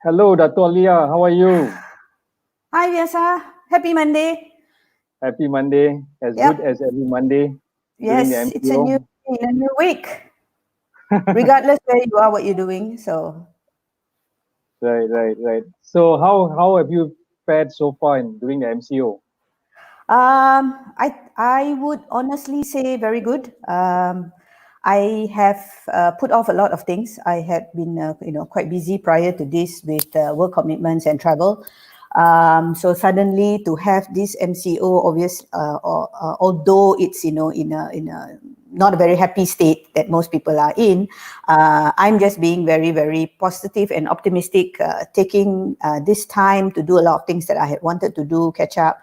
Hello, Dato Aliyah. How are you? Hi, Vyasa. Happy Monday. Happy Monday. As Yep. good as every Monday during the Yes, it's a new MCO. day and a new week. Regardless where you are, what you're doing. So, Right. So how have you fared so far during the MCO? I would honestly say very good. I have put off a lot of things. I had been quite busy prior to this with work commitments and travel. So suddenly to have this MCO, although it's in a not a very happy state that most people are in, I'm just being very very positive and optimistic, taking this time to do a lot of things that I had wanted to do, catch up.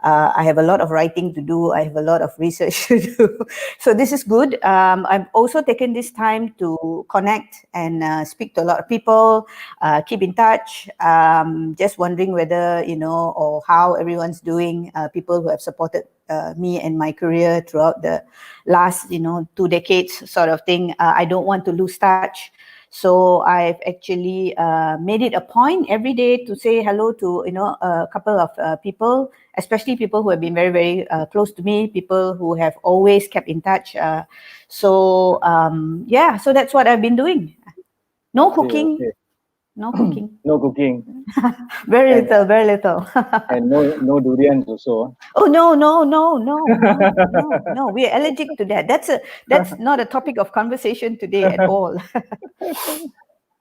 I have a lot of writing to do. I have a lot of research to do. So this is good. I've also taken this time to connect and speak to a lot of people, keep in touch. Just wondering whether, or how everyone's doing, people who have supported me and my career throughout the last, 2 decades sort of thing. I don't want to lose touch. So I've actually made it a point every day to say hello to a couple of people, especially people who have been very very close to me, people who have always kept in touch. So that's what I've been doing. No cooking, Okay. no cooking. No cooking Very and little, very little. and no durians also. Oh no. We're allergic to that. That's not a topic of conversation today at all.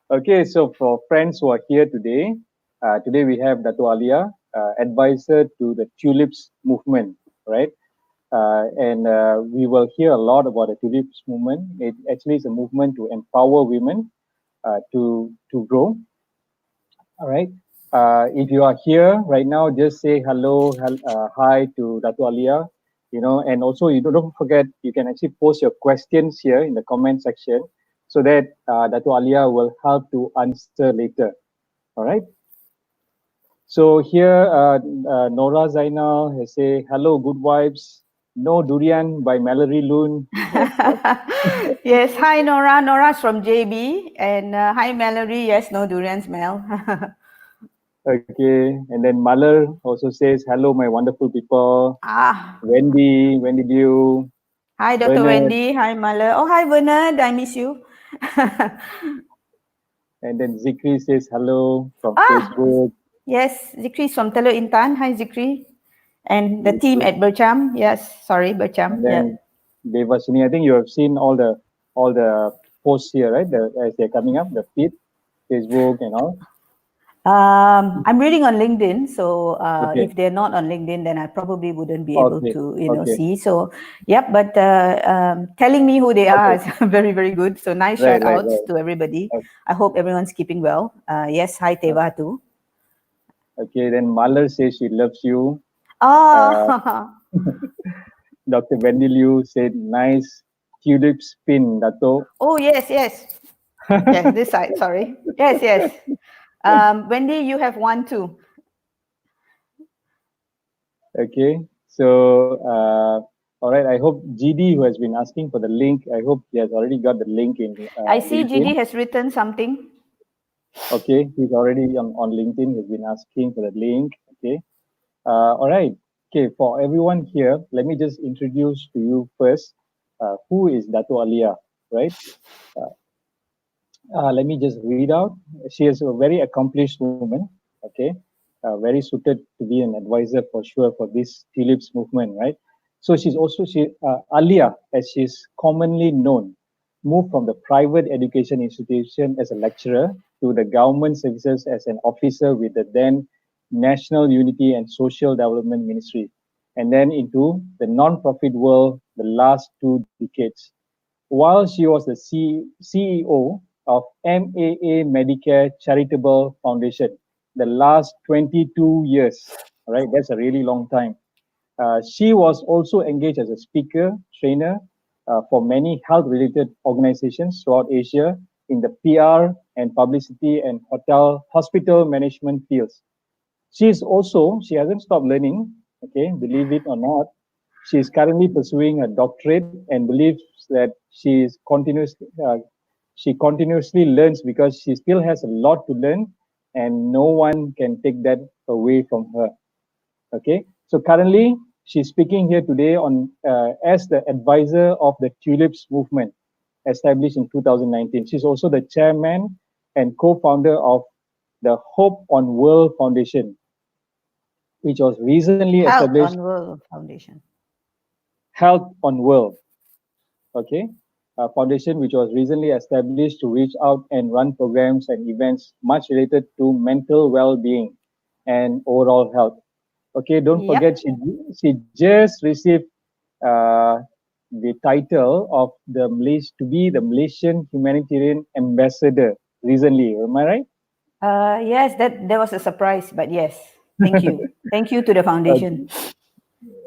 Okay, so for friends who are here today, today we have Dato Aliyah, advisor to the Tulips Movement, right? And we will hear a lot about the Tulips Movement. It actually is a movement to empower women to grow. All right. If you are here right now, just say hi to Dato Aliyah. And also you don't forget you can actually post your questions here in the comment section, so that Dato Aliyah will help to answer later. All right. So here, Nora Zainal has say hello, good vibes. No durian by Mallory Loon. Yes, hi Nora. Nora's from JB, and hi Mallory. Yes, no durian smell. Okay, and then Malar also says hello, my wonderful people. Ah, Wendy Liu, hi Dr. Bernard, Wendy. Hi Mala. Oh, hi Bernard. I miss you. and then Zikri says hello from Ah, Facebook. yes, Zikri from Teluk Intan. Hi Zikri. And the team at Bercham. Yes, sorry, Bercham. And Yeah. then Devasuni, I think you have seen all the posts here, right? As they're coming up, the feed, Facebook and all. I'm reading on LinkedIn, so Okay, if they're not on LinkedIn, then I probably wouldn't be able okay, to, okay, see. So, yep. But telling me who they are okay. is very, very good. So nice Right, shout right, outs right. to everybody. I hope everyone's keeping well. Yes, hi Teva too. Okay, then Malar says she loves you. Uh, Oh, Dr. Wendy Liu said, nice tulip spin, Dato. oh yes, yes, yes. This side, sorry. Yes, yes. Wendy, you have one too. Okay, so all right. I hope GD, who has been asking for the link, I hope he has already got the link in I see LinkedIn. GD has written something. Okay, he's already on LinkedIn. He's been asking for the link. Okay, all right. Okay, for everyone here, let me just introduce to you first who is Dato Aliyah, right? Uh, Let me just read out. She is a very accomplished woman. Okay, very suited to be an advisor for sure for this Tulips movement, right? So she Aliyah, as she's commonly known, moved from the private education institution as a lecturer to the government services as an officer with the then National Unity and Social Development Ministry, and then into the non-profit world the last 2 decades. While she was the CEO of MAA Medicare Charitable Foundation, the last 22 years, right? That's a really long time. She was also engaged as a speaker, trainer for many health-related organizations throughout Asia in the PR and publicity and hospital management fields. She hasn't stopped learning, okay, believe it or not. She is currently pursuing a doctorate and believes that she continuously learns because she still has a lot to learn and no one can take that away from her. Okay, so currently she's speaking here today on as the advisor of the Tulips Movement, established in 2019. She's also the chairman and co-founder of the Hope on World Foundation, which was recently Health established. on World Foundation. Health on World, okay, a foundation which was recently established to reach out and run programs and events much related to mental well-being and overall health. Okay, don't Yep. forget she just received uh, the title of the to be the Malaysian humanitarian ambassador recently. Am I right? Yes, that was a surprise, but yes, thank you. Thank you to the foundation.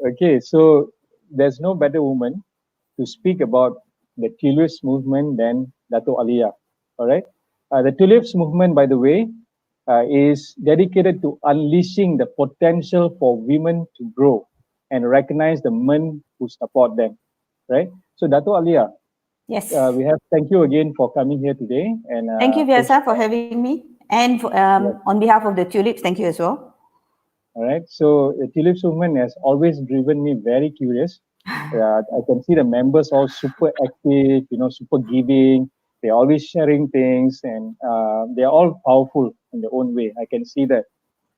Okay, so there's no better woman to speak about the Tulips movement than Dato Aliyah. All right. The Tulips movement, by the way, is dedicated to unleashing the potential for women to grow and recognize the men who support them. Right. So, Dato Aliyah, Yes. we have thank you again for coming here today and Thank you, to Vyasa, for share. having me. And Yes. on behalf of the Tulips, thank you as well. All right. So the Tulips movement has always driven me very curious. I can see the members all super active, super giving. They're always sharing things, and they're all powerful in their own way. I can see that,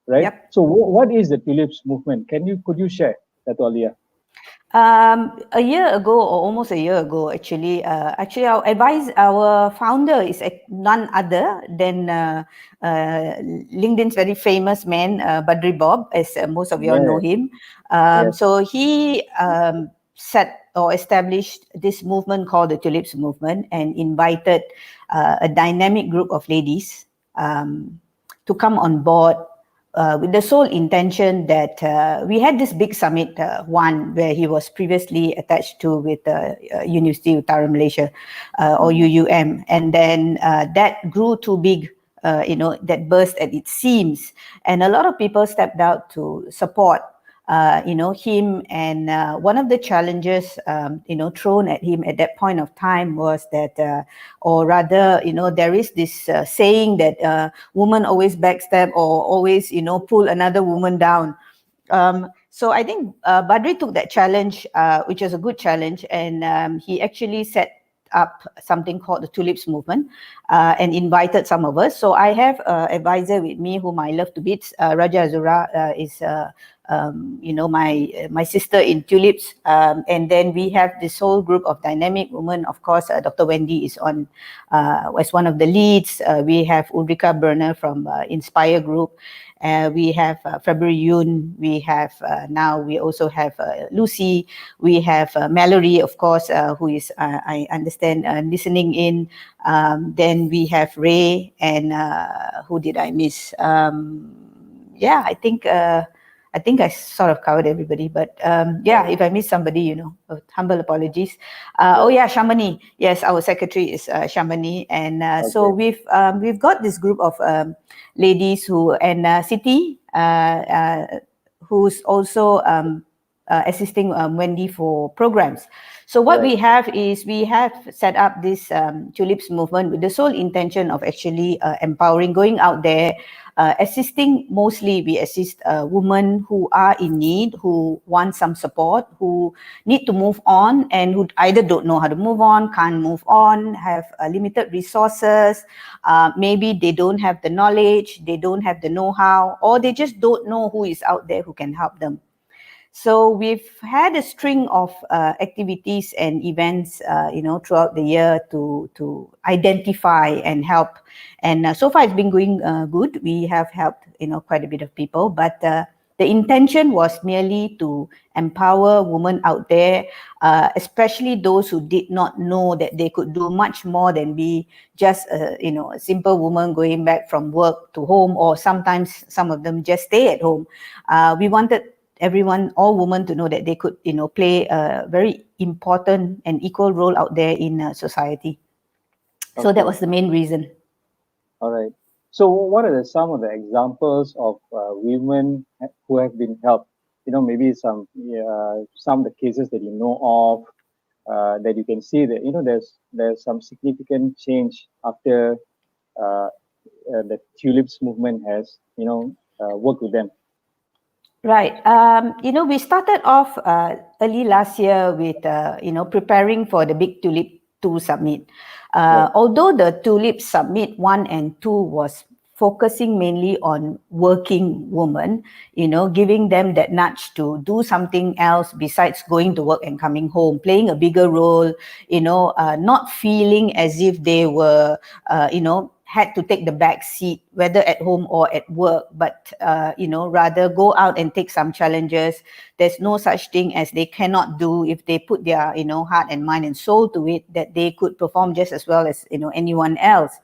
right? Yep. So, what is the Tulips movement? Could you share that, Alia? A year ago, or almost a year ago, actually, our founder is none other than LinkedIn's very famous man, Badri Bob, as most of you all know Yes, him. yes, So he set or established this movement called the Tulips Movement and invited a dynamic group of ladies to come on board with the sole intention that we had this big summit, one where he was previously attached to with University Utara Malaysia or UUM, and then that grew too big. That burst at its seams, and a lot of people stepped out to support him. And one of the challenges, thrown at him at that point of time was that, or rather, there is this saying that women always backstab or always, pull another woman down. So I think Badri took that challenge, which was a good challenge, and he actually set up something called the Tulips Movement and invited some of us. So I have an advisor with me whom I love to bits. Raja Azura is my sister in Tulips, and then we have this whole group of dynamic women. Of course, Dr. Wendy is on as one of the leads. We have Ulrika Berner from Inspire Group. We have February Yoon. We have now we also have Lucy. We have Mallory, of course, who is I understand listening in. Then we have Ray, and who did I miss? Yeah, I think I sort of covered everybody, but yeah, if I miss somebody, humble apologies. Oh yeah, Shamani. Yes, our secretary is Shamani, and so okay, we've got this group of ladies who and Siti, who's also assisting Wendy for programs. So what we right, have is we have set up this Tulips Movement with the sole intention of actually empowering, going out there, assisting. Mostly we assist women who are in need, who want some support, who need to move on, and who either don't know how to move on, can't move on, have limited resources, maybe they don't have the knowledge, they don't have the know-how, or they just don't know who is out there who can help them. So we've had a string of activities and events, throughout the year to identify and help. And so far, it's been going good. We have helped, quite a bit of people. But the intention was merely to empower women out there, especially those who did not know that they could do much more than be just a simple woman going back from work to home, or sometimes some of them just stay at home. We wanted everyone, all women, to know that they could, play a very important and equal role out there in society. So that okay, was the main reason. all right. So, what are some of the examples of women who have been helped? Maybe some of the cases that you know of, that you can see that there's some significant change after uh, the Tulips movement has, worked with them? Right. We started off early last year with, preparing for the Big Tulip 2 Summit. Although the Tulip Summit 1 and 2 was focusing mainly on working women, giving them that nudge to do something else besides going to work and coming home, playing a bigger role, not feeling as if they were, had to take the back seat, whether at home or at work, but, rather go out and take some challenges. There's no such thing as they cannot do if they put their, heart and mind and soul to it, that they could perform just as well as, anyone else.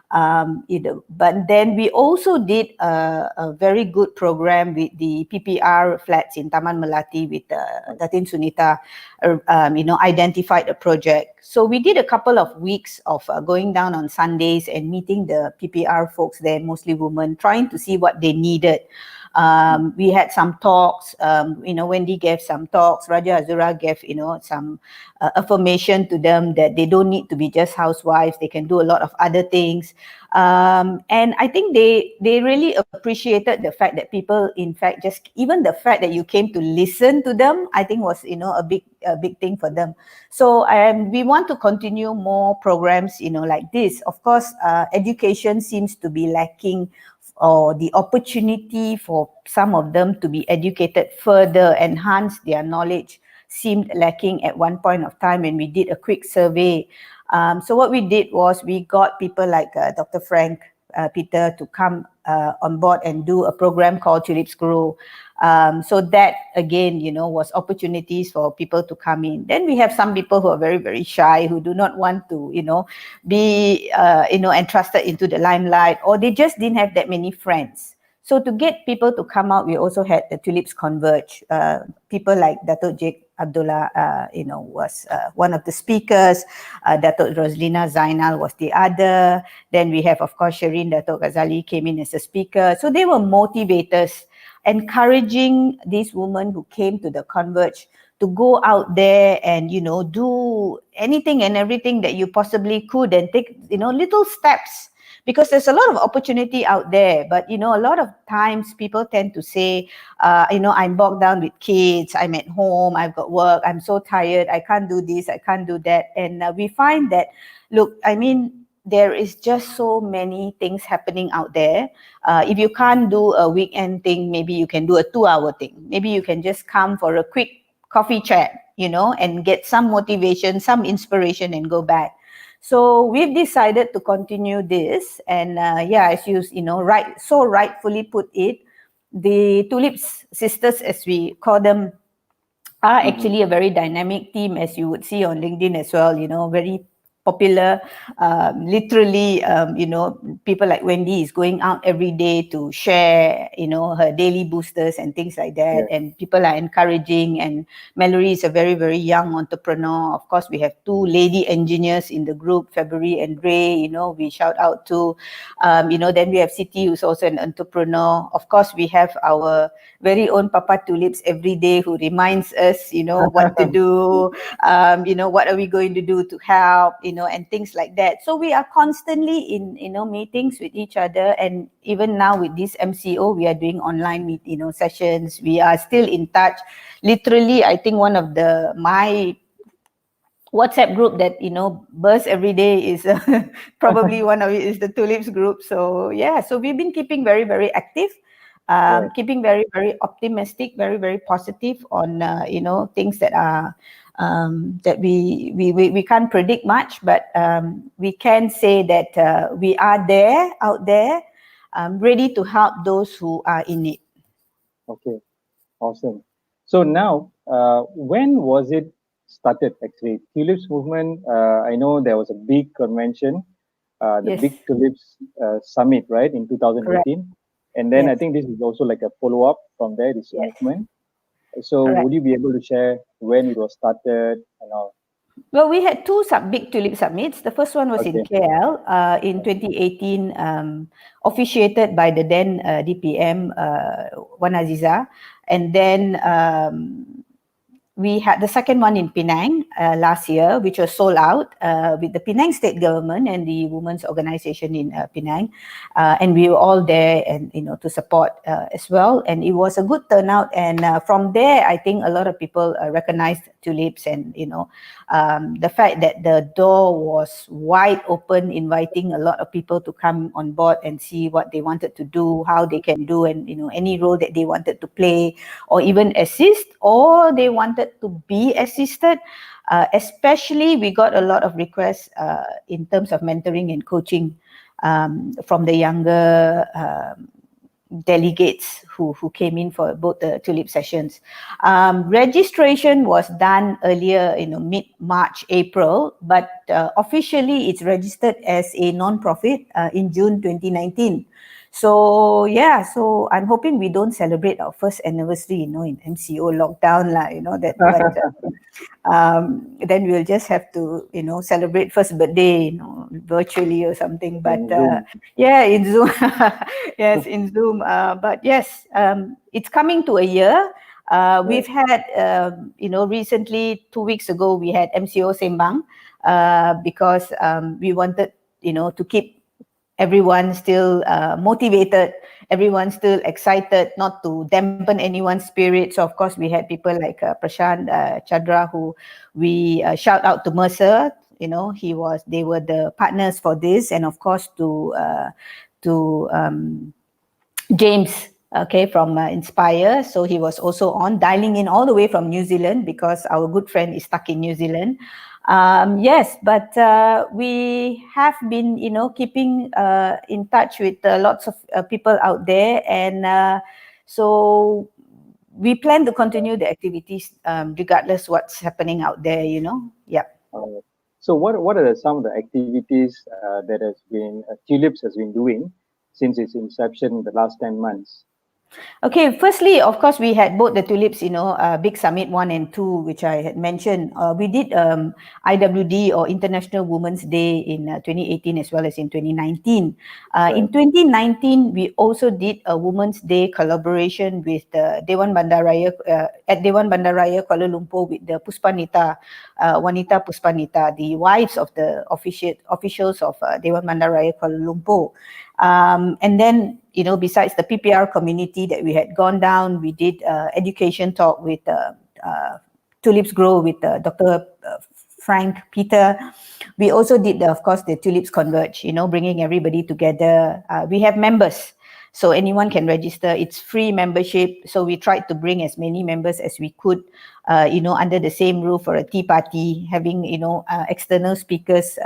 But then we also did a very good program with the PPR flats in Taman Melati with Datin Sunita, identified a project. So we did a couple of weeks of going down on Sundays and meeting the PPR folks there, mostly women, trying to see what they needed. We had some talks, Wendy gave some talks, Raja Azura gave, some affirmation to them that they don't need to be just housewives, they can do a lot of other things. And I think they really appreciated the fact that people, in fact, just even the fact that you came to listen to them, I think was, a big thing for them. So we want to continue more programs, like this. Of course, education seems to be lacking, or the opportunity for some of them to be educated further, enhance their knowledge, seemed lacking at one point of time when we did a quick survey. So what we did was we got people like Dr. Frank Peter to come on board and do a program called Tulips Grow. So that again, was opportunities for people to come in. Then we have some people who are very, very shy, who do not want to, be, entrusted into the limelight, or they just didn't have that many friends. So to get people to come out, we also had the Tulips Converge. People like Dato Jake Abdullah, was one of the speakers. Dato Roslina Zainal was the other. Then we have, of course, Shireen Dato Ghazali came in as a speaker. So they were motivators, encouraging these women who came to the Converge to go out there and, do anything and everything that you possibly could, and take, little steps. Because there's a lot of opportunity out there, but a lot of times people tend to say, I'm bogged down with kids, I'm at home, I've got work, I'm so tired, I can't do this, I can't do that. And we find that, look, there is just so many things happening out there. If you can't do a weekend thing, maybe you can do a 2-hour thing. Maybe you can just come for a quick coffee chat, and get some motivation, some inspiration, and go back. So we've decided to continue this, and as you rightfully put it, the Tulips Sisters, as we call them, are actually a very dynamic team, as you would see on LinkedIn as well. Very popular. Literally, people like Wendy is going out every day to share, her daily boosters and things like that. And people are encouraging. And Mallory is a very, very young entrepreneur. Of course, we have 2 lady engineers in the group, February and Ray, we shout out to. Then we have Siti, who's also an entrepreneur. Of course, we have our very own Papa Tulips every day, who reminds us, what to do, what are we going to do to help, and things like that. So we are constantly in, meetings with each other. And even now with this MCO, we are doing online sessions. We are still in touch. Literally, I think one of my WhatsApp group that, bursts every day is probably one of it is the Tulips group. So so we've been keeping very, very active. Keeping very, very optimistic, very, very positive on things that are that we can't predict much, but we can say that we are out there, ready to help those who are in need. Okay, awesome. So now, when was it started actually? Tulips Movement, I know there was a big convention, the Big Tulips Summit, right, in 2018. Correct. And then I think this is also like a follow-up from there, this movement. So would you be able to share when it was started and all? Well, we had 2 big Tulip Summits. The first one was in KL in 2018, officiated by the then DPM, Wan Aziza. And then we had the second one in Penang last year, which was sold out with the Penang state government and the women's organization in Penang, and we were all there and to support as well. And it was a good turnout. And from there, I think a lot of people recognized Tulips, and the fact that the door was wide open, inviting a lot of people to come on board and see what they wanted to do, how they can do, and any role that they wanted to play, or even assist, or they wanted to be assisted. Especially, we got a lot of requests in terms of mentoring and coaching from the younger delegates who came in for both the Tulip sessions. Registration was done earlier, mid-March, April, but officially it's registered as a non-profit in June 2019. So yeah, so I'm hoping we don't celebrate our first anniversary, in MCO lockdown, then we'll just have to, celebrate first birthday, virtually or something. But yeah, in Zoom, yes, in Zoom. But yes, it's coming to a year. We've had, recently 2 weeks ago, we had MCO Sembang because we wanted, to keep everyone still motivated, everyone still excited, not to dampen anyone's spirit. So of course we had people like Prashant Chandra, who we shout out to Mercer. They were the partners for this, and of course to James, from Inspire. So he was also on, dialing in all the way from New Zealand, because our good friend is stuck in New Zealand. Yes, but we have been, keeping in touch with lots of people out there, and so we plan to continue the activities regardless what's happening out there. Yeah. So what are some of the activities that has been Tulips has been doing since its inception in the last 10 months? Okay, firstly, of course, we had both the Tulips, Big Summit 1 and 2, which I had mentioned. We did IWD, or International Women's Day, in 2018 as well as in 2019. In 2019, we also did a Women's Day collaboration with the Dewan Bandaraya at Dewan Bandaraya Kuala Lumpur, with the Puspanita, Wanita Puspanita, the wives of the officials of Dewan Bandaraya Kuala Lumpur. And then, besides the PPR community that we had gone down, we did education talk with Tulips Grow with Dr. Frank Peter. We also did, of course, the Tulips Converge, bringing everybody together. We have members, so anyone can register. It's free membership. So we tried to bring as many members as we could, under the same roof for a tea party, having, external speakers,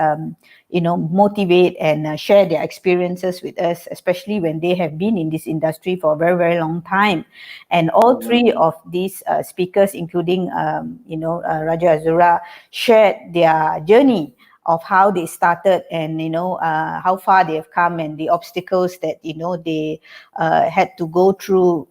motivate and share their experiences with us, especially when they have been in this industry for a very, very long time. And all three of these speakers, including, Raja Azura, shared their journey of how they started, and how far they have come, and the obstacles that they had to go through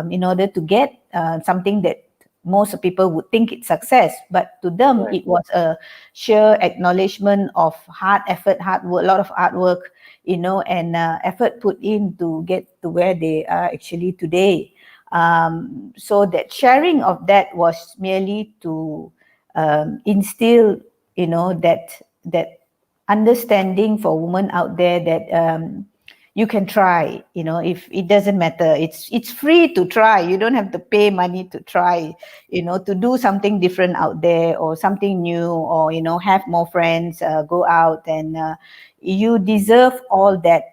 in order to get something that most people would think it's success, but to them it was a sheer acknowledgement of hard effort, hard work, a lot of hard work, and effort put in to get to where they are actually today. So that sharing of that was merely to instill, that understanding for women out there that you can try, if it doesn't matter, it's free to try. You don't have to pay money to try, to do something different out there, or something new, or have more friends, go out, and you deserve all that.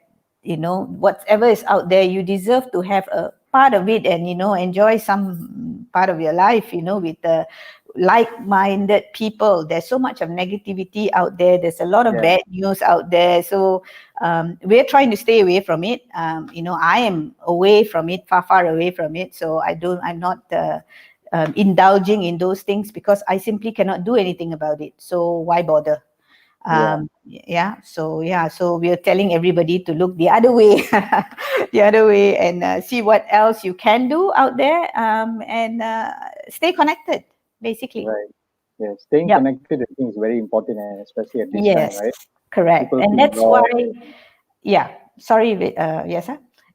Whatever is out there, you deserve to have a part of it, and enjoy some part of your life, with like-minded people. There's so much of negativity out there. There's a lot of bad news out there. So we're trying to stay away from it. I am away from it, far away from it. So I'm not indulging in those things, because I simply cannot do anything about it. So why bother? So we're telling everybody to look the other way, and see what else you can do out there, and stay connected, basically. Right. Yeah, staying connected, I think, is very important, and especially at this time, right? Correct. People And feel that's why, yes,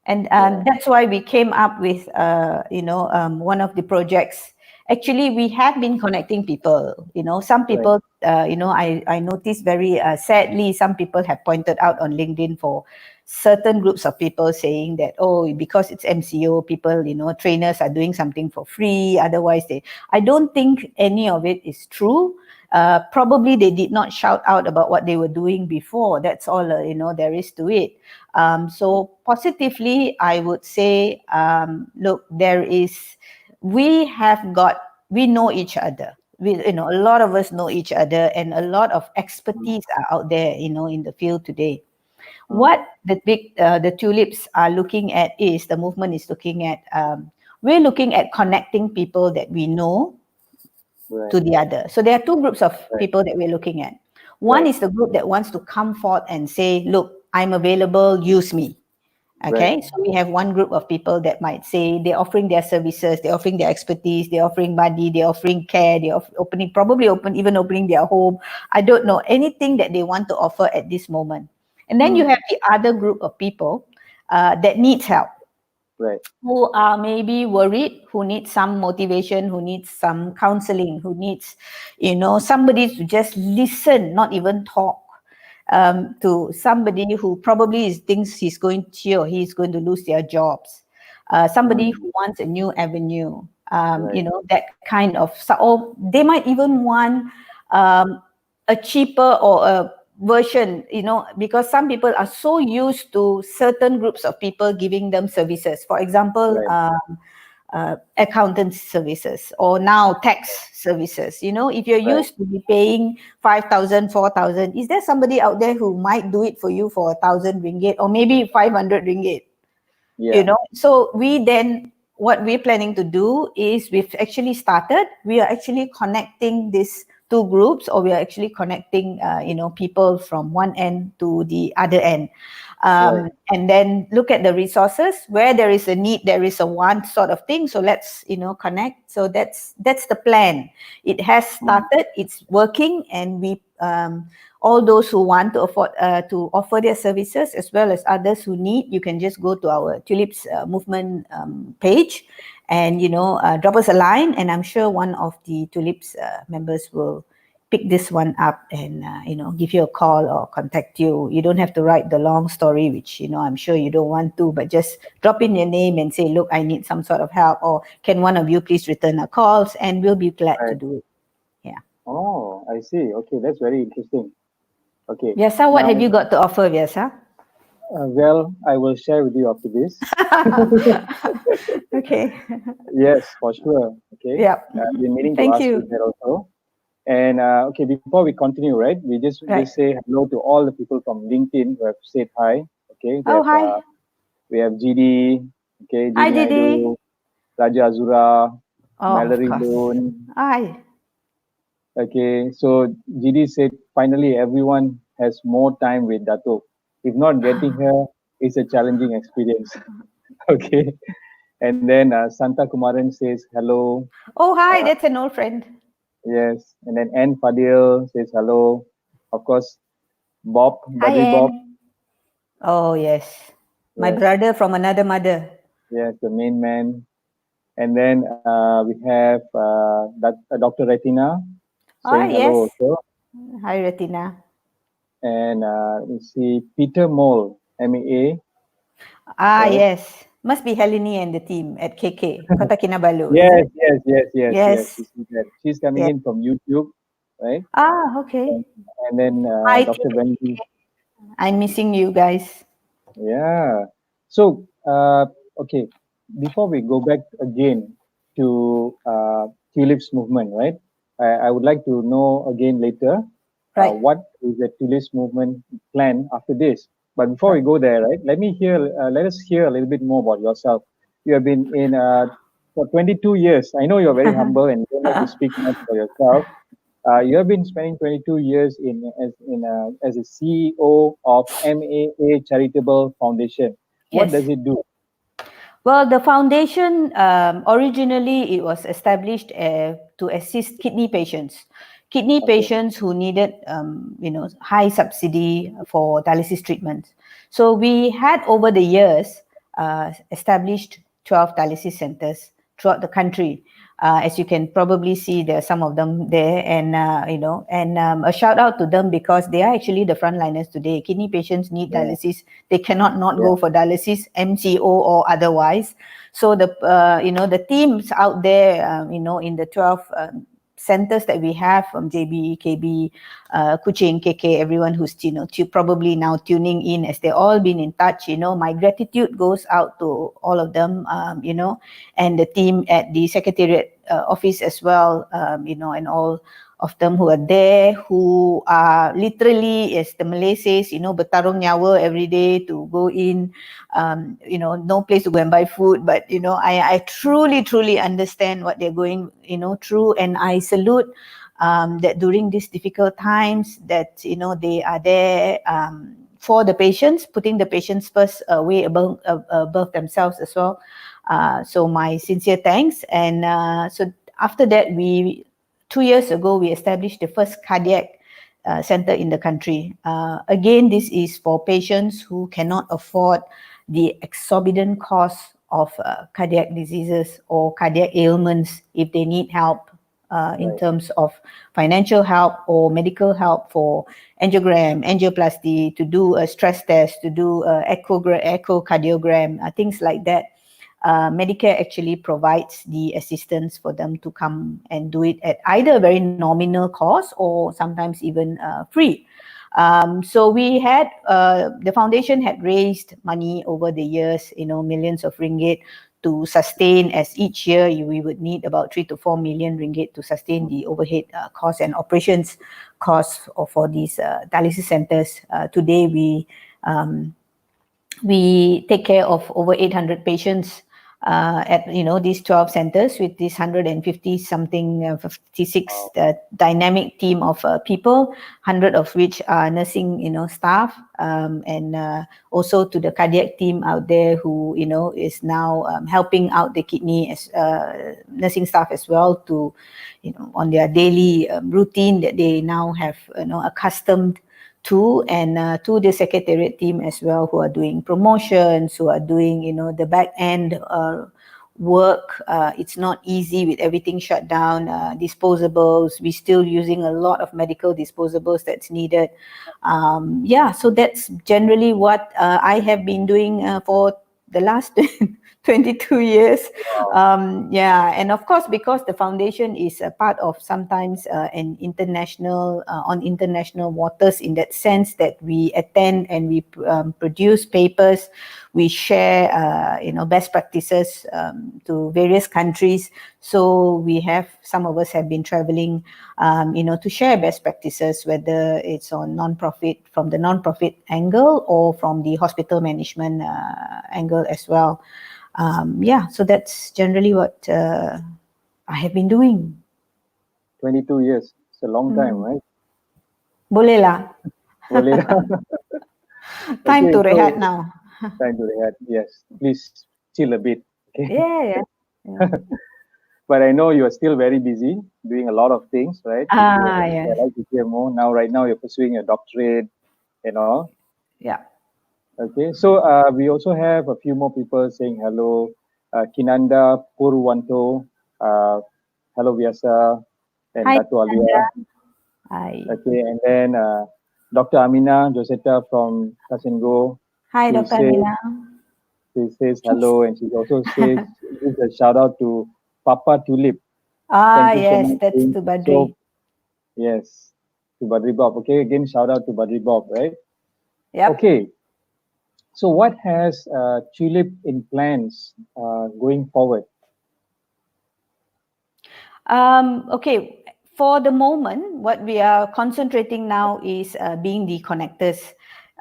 and that's why we came up with, one of the projects actually we have been connecting people. Some Right. people, I noticed very sadly, some people have pointed out on LinkedIn for certain groups of people saying that, oh, because it's MCO, people, trainers are doing something for free. Otherwise, I don't think any of it is true. Probably they did not shout out about what they were doing before. That's all, there is to it. So positively, I would say, look, we know each other. A lot of us know each other, and a lot of Mm, expertise are out there, in the field today. mm, What the tulips are looking at is the movement is looking at. We're looking at connecting people that we know right. to the other. So there are two groups of Right. people that we're looking at. One Right. is the group that wants to come forth and say, look, I'm available, use me. Right. Okay, so we have one group of people that might say they're offering their services, they're offering their expertise, they're offering money, they're offering care, they're even opening their home. I don't know, anything that they want to offer at this moment. And then you Mm, have the other group of people that needs help, right. who are maybe worried, who need some motivation, who needs some counseling, who needs, somebody to just listen, not even talk, to somebody who probably thinks she or he's going to lose their jobs, somebody Mm, who wants a new avenue, right. that kind of, or they might even want um, a cheaper or a version, because some people are so used to certain groups of people giving them services. For example, Right. accountant services, or now tax services. If you're Right. used to be paying 5,000, 4,000, is there somebody out there who might do it for you for 1,000 ringgit or maybe 500 ringgit? Yeah. So what we're planning to do is we are actually connecting these two groups, or we are actually connecting people from one end to the other end, Right. and then look at the resources where there is a need, there is a want, sort of thing. So let's connect. So that's the plan. It has Mm, started, it's working, and we all those who want to afford to offer their services, as well as others who need, you can just go to our Tulips Movement page, and drop us a line, and I'm sure one of the Tulips members will pick this one up and give you a call or contact you. You don't have to write the long story, which I'm sure you don't want to, but just drop in your name and say, look, I need some sort of help, or can one of you please return our calls, and we'll be glad to right. do it. Yeah. Oh, I see. Okay, that's very interesting. Okay. Vyasa, what have Now, you got to offer, Vyasa? well, I will share with you after this. Okay. Yes, for sure. Okay. Yeah. I've been meaning to Thank ask you you. that also. And okay, before we continue, right, we Right. just say hello to all the people from LinkedIn who have said hi. Okay, Oh, hi. we have GD, okay, Hi, GD Didi. Naidu, Raja Azura, Oh, of Mallory course. Loon. Hi. Okay, so GD said finally everyone has more time with Dato. If not getting her is a challenging experience. Okay, and then Santa Kumaran says hello. Oh, hi. Uh, That's an old friend. yes, and then N Fadil says hello. Of course, Bob, Hi, Badri Bob. Anne. Oh, yes. My Yes, brother from another mother. yes, the main man. And then we have Dr. Retina Ah, saying hello yes. also. Hi, Retina. And we see Peter Mole, MEA, Ah, right? yes. Must be Helene and the team at KK, Kota Kinabalu, is Yes, it? yes, yes, yes, yes. Yes. We see that. She's coming Yes. in from YouTube, right? Ah, okay. And then Hi, team Dr. at Benji. KK. I'm missing you guys. Yeah. So, okay, before we go back again to Tulips movement, right? I would like to know again later Right. what is the Tulips movement plan after this. But before we Right. go there, right? Let us hear a little bit more about yourself. You have been in for 22 years. I know you're very humble and you don't like to speak much for yourself. You have been spending 22 years as a CEO of Maa Charitable Foundation. What Yes. does it do? Well, the foundation, originally it was established to assist kidney Okay, patients who needed, high subsidy for dialysis treatments. So we had over the years established 12 dialysis centers throughout the country. As you can probably see, there are some of them there, and a shout out to them because they are actually the frontliners today. Kidney patients need Yeah. dialysis; they cannot not Yeah. go for dialysis, MCO or otherwise. So the teams out there, in the 12 centers that we have from JB, KB, Kuching, KK, everyone who's probably now tuning in, as they all been in touch. My gratitude goes out to all of them. And the team at the Secretariat office as well. And all of them who are there, who are literally, as the Malay says, bertarung nyawa every day to go in. No place to go and buy food, but I truly understand what they're going through, and I salute that during these difficult times that they are there for the patients, putting the patients first, way above themselves as well. So my sincere thanks. And so after that, 2 years ago, we established the first cardiac center in the country. Again, this is for patients who cannot afford the exorbitant cost of cardiac diseases or cardiac ailments if they need help in terms of financial help or medical help for angiogram, angioplasty, to do a stress test, to do echocardiogram, things like that. Medicare actually provides the assistance for them to come and do it at either a very nominal cost or sometimes even free. So we had, the foundation had raised money over the years, millions of ringgit to sustain, as each year we would need about 3 to 4 million ringgit to sustain the overhead costs and operations costs for these dialysis centers. Today we take care of over 800 patients at these 12 centers with this 150 something 56 dynamic team of people, 100 of which are nursing staff, and also to the cardiac team out there who is now helping out the kidney as nursing staff as well, to on their daily routine that they now have accustomed to, and to the secretariat team as well, who are doing promotions, who are doing the back end work. It's not easy with everything shut down. Disposables, we're still using a lot of medical disposables that's needed. So that's generally what I have been doing for the last 22 years. And of course, because the foundation is a part of sometimes an international, on international waters, in that sense that we attend and we produce papers, we share best practices to various countries. So we have, some of us have been traveling to share best practices, whether it's on non-profit, from the non-profit angle, or from the hospital management angle as well. So that's generally what I have been doing. 22 years. It's a long time, right? Boleh lah. Boleh lah. Time to Okay, rehat now. Time to rehat. Yes, please chill a bit. Okay. Yeah. But I know you are still very busy doing a lot of things, right? Yes. I'd like to hear more. Right now you're pursuing a doctorate and all. Yeah. Okay, so we also have a few more people saying hello. Kinanda Purwanto, hello Vyasa, and Hi, Dato Aliyah. Hi. Okay, and then Dr. Amina Josetta from Touch and Go. Hi, Dr. Amina. She says hello, and she also says, gives a shout out to Papa Tulip. Thank you so Yes, much. that's to Badri. Yes, to Badri Bob. Okay, again, shout out to Badri Bob, right? Yep. Okay, so what has Tulip in plans going forward? Okay, for the moment, what we are concentrating now is being the connectors,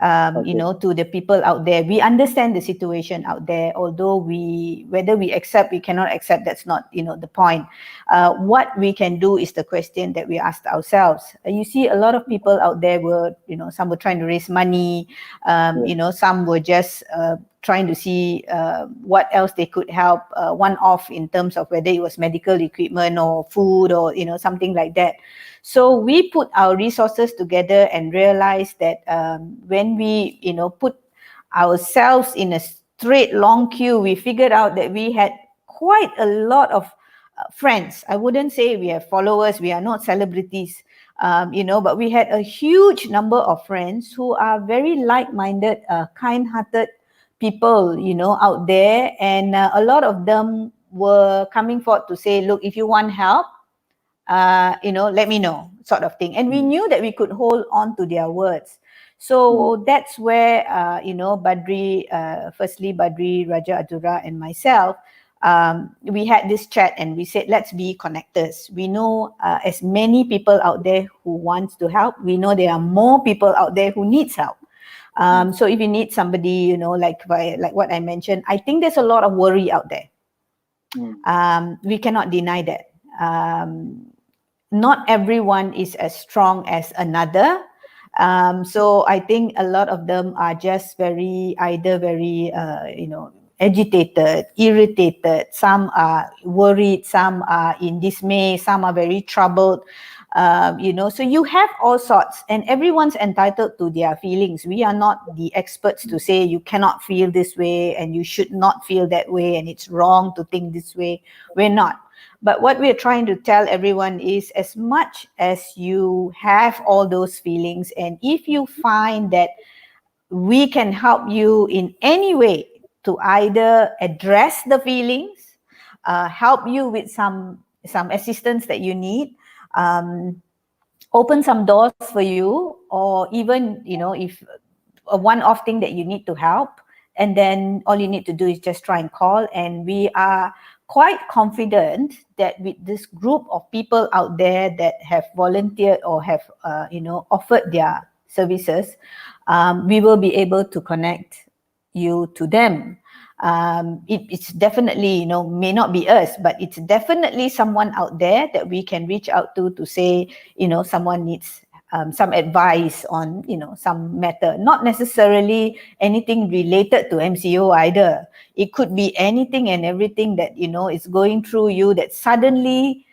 to the people out there. We understand the situation out there, although whether we accept, we cannot accept, that's not, the point. What we can do is the question that we asked ourselves. You see, a lot of people out there were, some were trying to raise money, some were just trying to see what else they could help one-off in terms of whether it was medical equipment or food or something like that. So we put our resources together and realized that when we put ourselves in a straight long queue, we figured out that we had quite a lot of friends. I wouldn't say we have followers, we are not celebrities, but we had a huge number of friends who are very like-minded, kind-hearted people, out there. And a lot of them were coming forward to say, look, if you want help, let me know, sort of thing. And we knew that we could hold on to their words. So that's where, Badri, firstly, Badri, Raja Adura, and myself, we had this chat and we said, let's be connectors. We know as many people out there who wants to help. We know there are more people out there who needs help. So if you need somebody, like what I mentioned, I think there's a lot of worry out there. We cannot deny that. Not everyone is as strong as another. So I think a lot of them are just very agitated, irritated. Some are worried, some are in dismay, some are very troubled. So you have all sorts, and everyone's entitled to their feelings. We are not the experts to say you cannot feel this way and you should not feel that way and it's wrong to think this way. We're not. But what we're trying to tell everyone is, as much as you have all those feelings, and if you find that we can help you in any way to either address the feelings, help you with some assistance that you need, open some doors for you, or even, if a one-off thing that you need to help, and then all you need to do is just try and call. And we are quite confident that with this group of people out there that have volunteered or have, offered their services, we will be able to connect you to them. It's definitely, may not be us, but it's definitely someone out there that we can reach out to say, someone needs some advice on, some matter. Not necessarily anything related to MCO either. It could be anything and everything that, is going through you that suddenly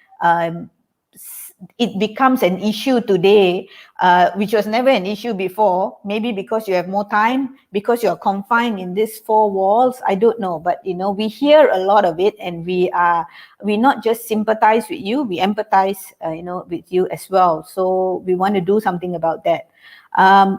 it becomes an issue today, which was never an issue before. Maybe because you have more time, because you're confined in these four walls, I don't know. But we hear a lot of it, and we not just sympathize with you, we empathize with you as well. So we want to do something about that.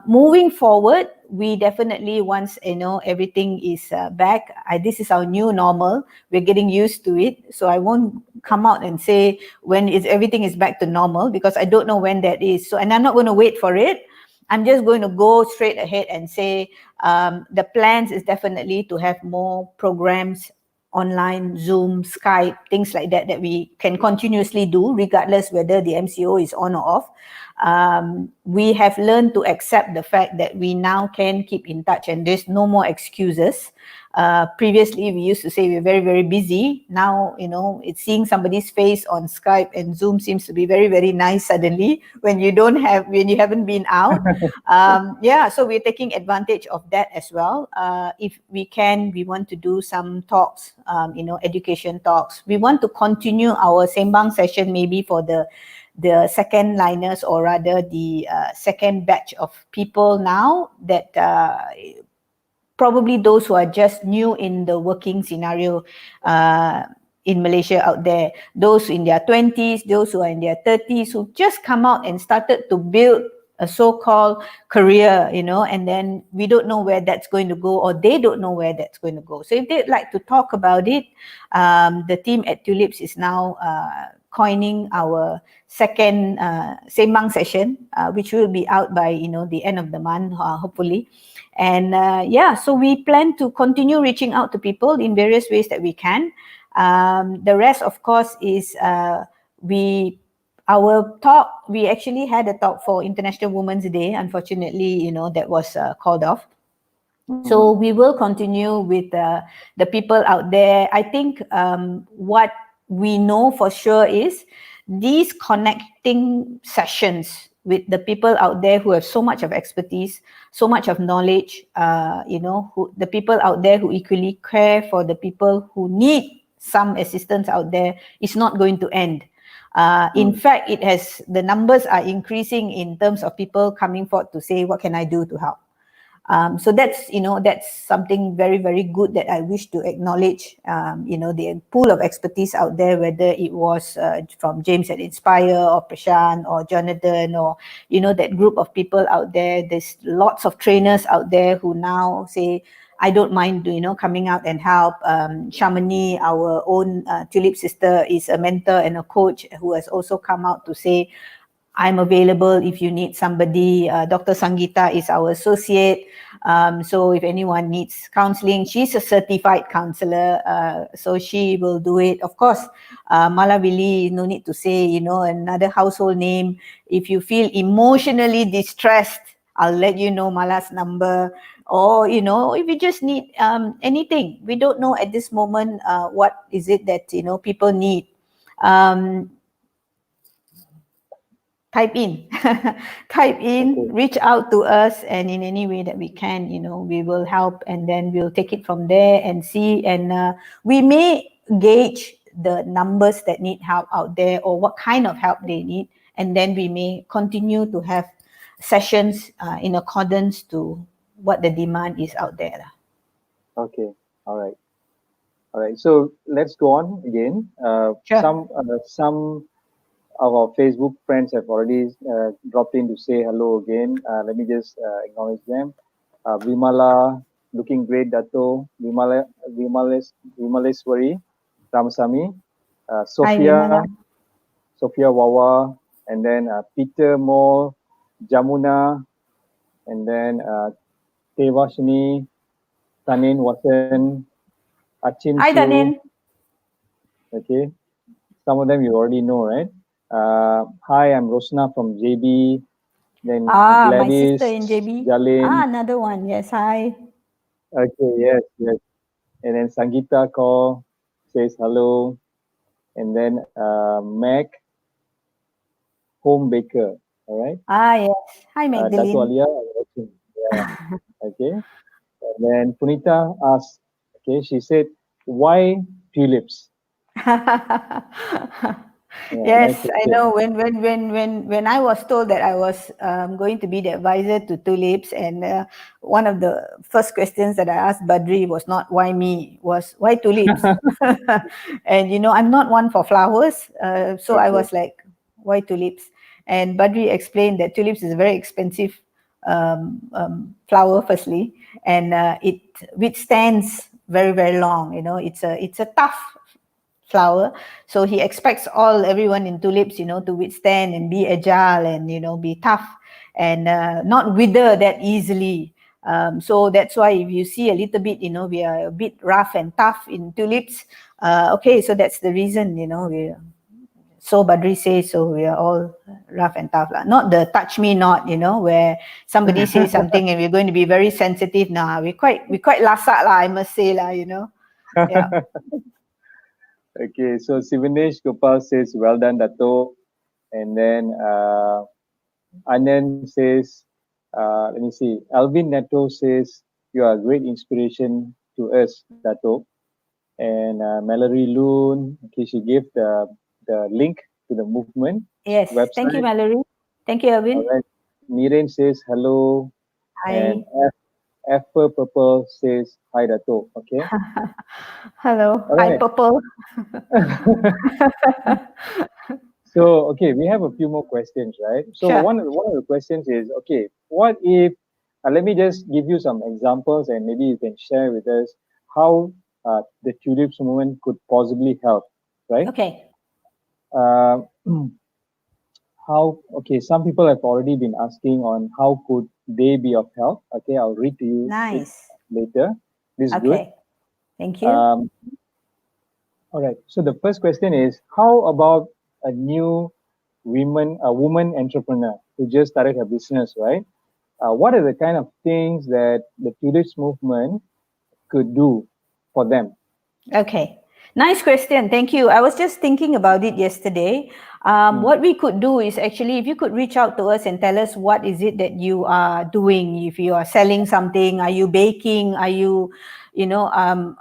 Moving forward, we definitely, once everything is back, this is our new normal. We're getting used to it. So I won't come out and say when everything is back to normal, because I don't know when that is. So, and I'm not going to wait for it. I'm just going to go straight ahead and say the plans is definitely to have more programs online, Zoom, Skype, things like that we can continuously do regardless whether the MCO is on or off. We have learned to accept the fact that we now can keep in touch and there's no more excuses. Previously, we used to say we're very, very busy. Now, it's seeing somebody's face on Skype and Zoom seems to be very, very nice suddenly when you haven't been out. So we're taking advantage of that as well. If we can, we want to do some talks, education talks. We want to continue our Sembang session maybe for the second liners, or rather the second batch of people now that probably those who are just new in the working scenario in Malaysia out there, those in their 20s, those who are in their 30s, who just come out and started to build a so-called career, and then we don't know where that's going to go, or they don't know where that's going to go. So if they'd like to talk about it, the team at Tulips is now coining our second Sembang session, which will be out by the end of the month, hopefully. And so we plan to continue reaching out to people in various ways that we can. The rest, of course, is our talk. We actually had a talk for International Women's Day. Unfortunately, that was called off. So we will continue with the people out there. I think what we know for sure is these connecting sessions with the people out there who have so much of expertise, so much of knowledge, the people out there who equally care for the people who need some assistance out there, is not going to end. In fact, the numbers are increasing in terms of people coming forward to say, what can I do to help? So that's, that's something very, very good that I wish to acknowledge. The pool of expertise out there, whether it was from James at Inspire or Prashant or Jonathan or, that group of people out there. There's lots of trainers out there who now say, I don't mind, coming out and help. Shamini, our own Tulip sister, is a mentor and a coach who has also come out to say, I'm available if you need somebody. Dr. Sangeeta is our associate. So if anyone needs counseling, she's a certified counselor. So she will do it. Of course, Malavili, no need to say, another household name. If you feel emotionally distressed, I'll let you know Mala's number. Or, if you just need anything. We don't know at this moment what is it that, people need. Type in, Okay. reach out to us, and in any way that we can, we will help, and then we'll take it from there and see. And we may gauge the numbers that need help out there or what kind of help they need. And then we may continue to have sessions in accordance to what the demand is out there. Okay. All right. All right. So let's go on again. Sure. Some of our Facebook friends have already dropped in to say hello again. Let me just acknowledge them. Vimala, looking great, Dato. Vimaleswari, Ramasamy, Hi, Sophia, Vimala. Sophia Wawa, and then Peter Moore, Jamuna, and then Tevashini, Tanin Wasan, Achin Hi, Su. Tanin. Okay, some of them you already know, right? Hi, I'm Rosna from JB. Then My Gladys, sister in JB. Jalin. Another one. Yes, hi. Okay, yes, yes. And then Sangeeta call says hello. And then Mac, home baker. All right. Yes. Hi, Dato Magdalene. Aliyah, I'm watching. Yeah. Okay. And then Punita asked, okay, she said, why tulips? Yeah, nice Yes, I question. know. When I was told that I was going to be the advisor to Tulips, and one of the first questions that I asked Badri was not why me, was why Tulips. And I'm not one for flowers, so I Okay. was like, why Tulips? And Badri explained that tulips is a very expensive flower, firstly, and it withstands very, very long. It's a tough flower. So he expects everyone in tulips, to withstand and be agile and, be tough and not wither that easily. So that's why if you see a little bit, we are a bit rough and tough in tulips. Okay, so that's the reason, so Badri says, so we are all rough and tough. Not the touch me not, where somebody says something and we're going to be very sensitive. Nah, we quite lasak lah, I must say lah, Yeah. Okay, so Sivanesh Gopal says, well done, Dato. And then Anand says, let me see, Alvin Neto says, you are a great inspiration to us, Dato. And Mallory Loon, okay, she gave the link to the movement Yes. Thank you, website. Mallory. Thank you, Alvin. All right. Niren says hello. And Hi. F Purple says hi, Dato. Okay. Hello. All Hi, right. Purple. So, okay, we have a few more questions, right? So Sure. one of the questions is, okay, what if, let me just give you some examples and maybe you can share with us how the Tulips movement could possibly help, right? Okay. Uh, okay, some people have already been asking on how could they be of help. Okay, I'll read to you it Nice. later. This is good. Okay. Thank you. All right. So the first question is, how about a woman entrepreneur who just started her business, right? What are the kind of things that the Tulips movement could do for them? Okay. Nice question. Thank you. I was just thinking about it yesterday. What we could do is actually, if you could reach out to us and tell us what is it that you are doing. If you are selling something, are you baking? Are you, I'm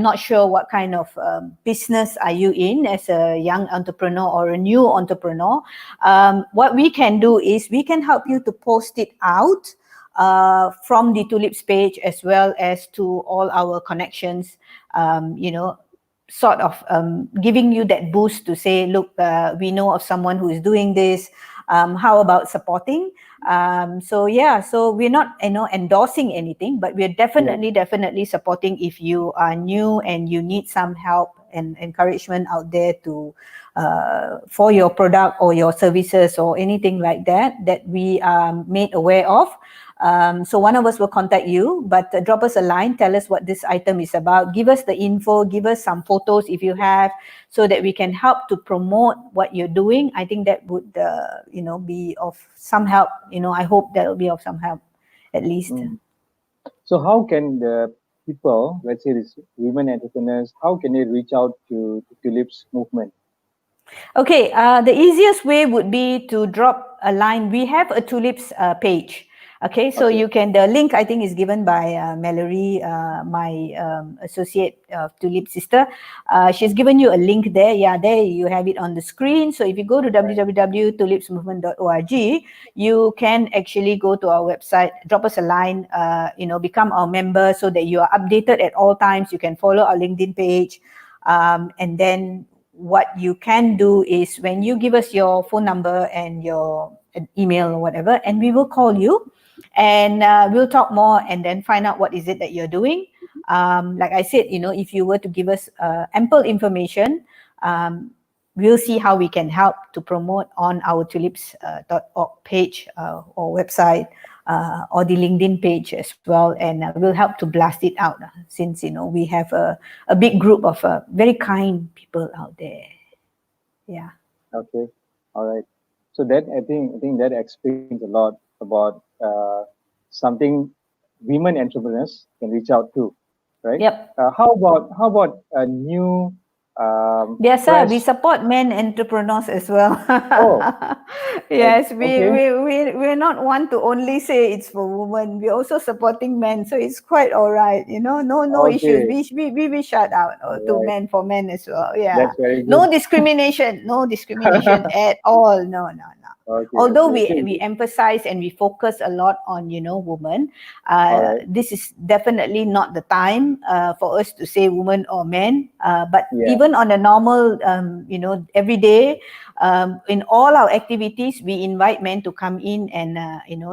not sure what kind of business are you in as a young entrepreneur or a new entrepreneur. What we can do is we can help you to post it out from the Tulips page as well as to all our connections, sort of giving you that boost to say, look, we know of someone who is doing this. How about supporting? So we're not endorsing anything, but we're definitely supporting if you are new and you need some help and encouragement out there to for your product or your services or anything like that we are made aware of. So one of us will contact you, but drop us a line, tell us what this item is about, give us the info, give us some photos if you have, so that we can help to promote what you're doing. I think that would, be of some help. I hope that will be of some help, at least. So how can the people, let's say these women entrepreneurs, how can they reach out to Tulips Movement? Okay, the easiest way would be to drop a line. We have a Tulips page. Okay, so you can, the link I think is given by Mallory, my associate Tulip sister. She's given you a link there. Yeah, there you have it on the screen. So if you go to www.tulipsmovement.org, you can actually go to our website, drop us a line, become our member so that you are updated at all times. You can follow our LinkedIn page. And then what you can do is when you give us your phone number and your email or whatever, and we will call you and we'll talk more and then find out what is it that you're doing. Like I said, if you were to give us ample information, we'll see how we can help to promote on our tulips.org page or website or the LinkedIn page as well, and we'll help to blast it out since we have a big group of very kind people out there. Yeah. Okay. All right. So that I think that explains a lot about something women entrepreneurs can reach out to, right? Yep. How about a new Vyasa, we support men entrepreneurs as well. Oh, Yes, okay. we're not one to only say it's for women. We're also supporting men, so it's quite all right. No issues. Okay. We shout out to All right. men for men as well. Yeah, That's very no good. discrimination, no discrimination at all. No. Okay. Although Okay. we emphasize and we focus a lot on women, All right. this is definitely not the time for us to say women or men. But Yeah. even on a normal, every day, in all our activities, we invite men to come in and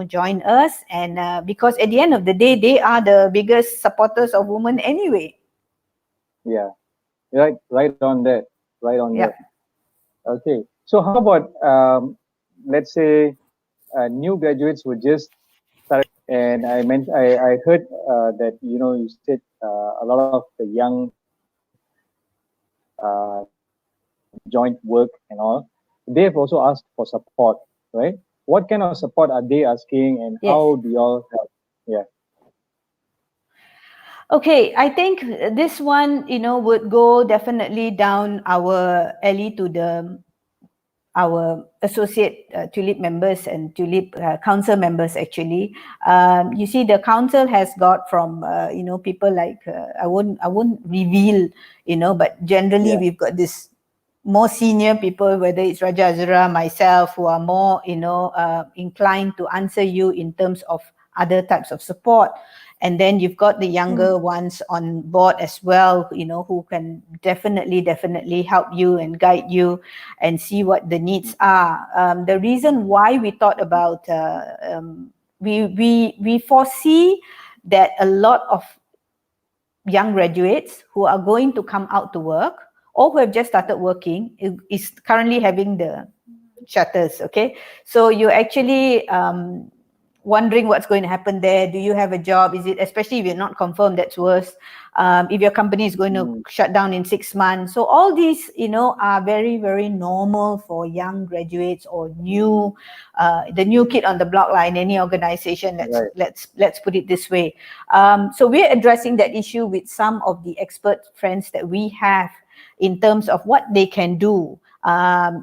join us. And because at the end of the day, they are the biggest supporters of women anyway. Yeah. Right on that. Right on that. Yeah. Okay. So how about let's say new graduates who just started, and I heard that you said a lot of the young joint work and all. They've also asked for support, right? What kind of support are they asking, and Yes. how do y'all help? Yeah. Okay, I think this one, would go definitely down our alley to our associate Tulip members and Tulip council members actually. You see, the council has got from people like I won't reveal, but generally Yeah. we've got this more senior people, whether it's Raja Azura, myself, who are more inclined to answer you in terms of other types of support. And then you've got the younger ones on board as well, who can definitely help you and guide you and see what the needs are. The reason why we thought about we foresee that a lot of young graduates who are going to come out to work or who have just started working is currently having the shutters. Okay, so you're actually wondering what's going to happen there. Do you have a job? Is it, especially if you're not confirmed, that's worse. If your company is going to shut down in 6 months. So all these, are very, very normal for young graduates or the new kid on the block line, any organization. Let's put it this way. So we're addressing that issue with some of the expert friends that we have in terms of what they can do.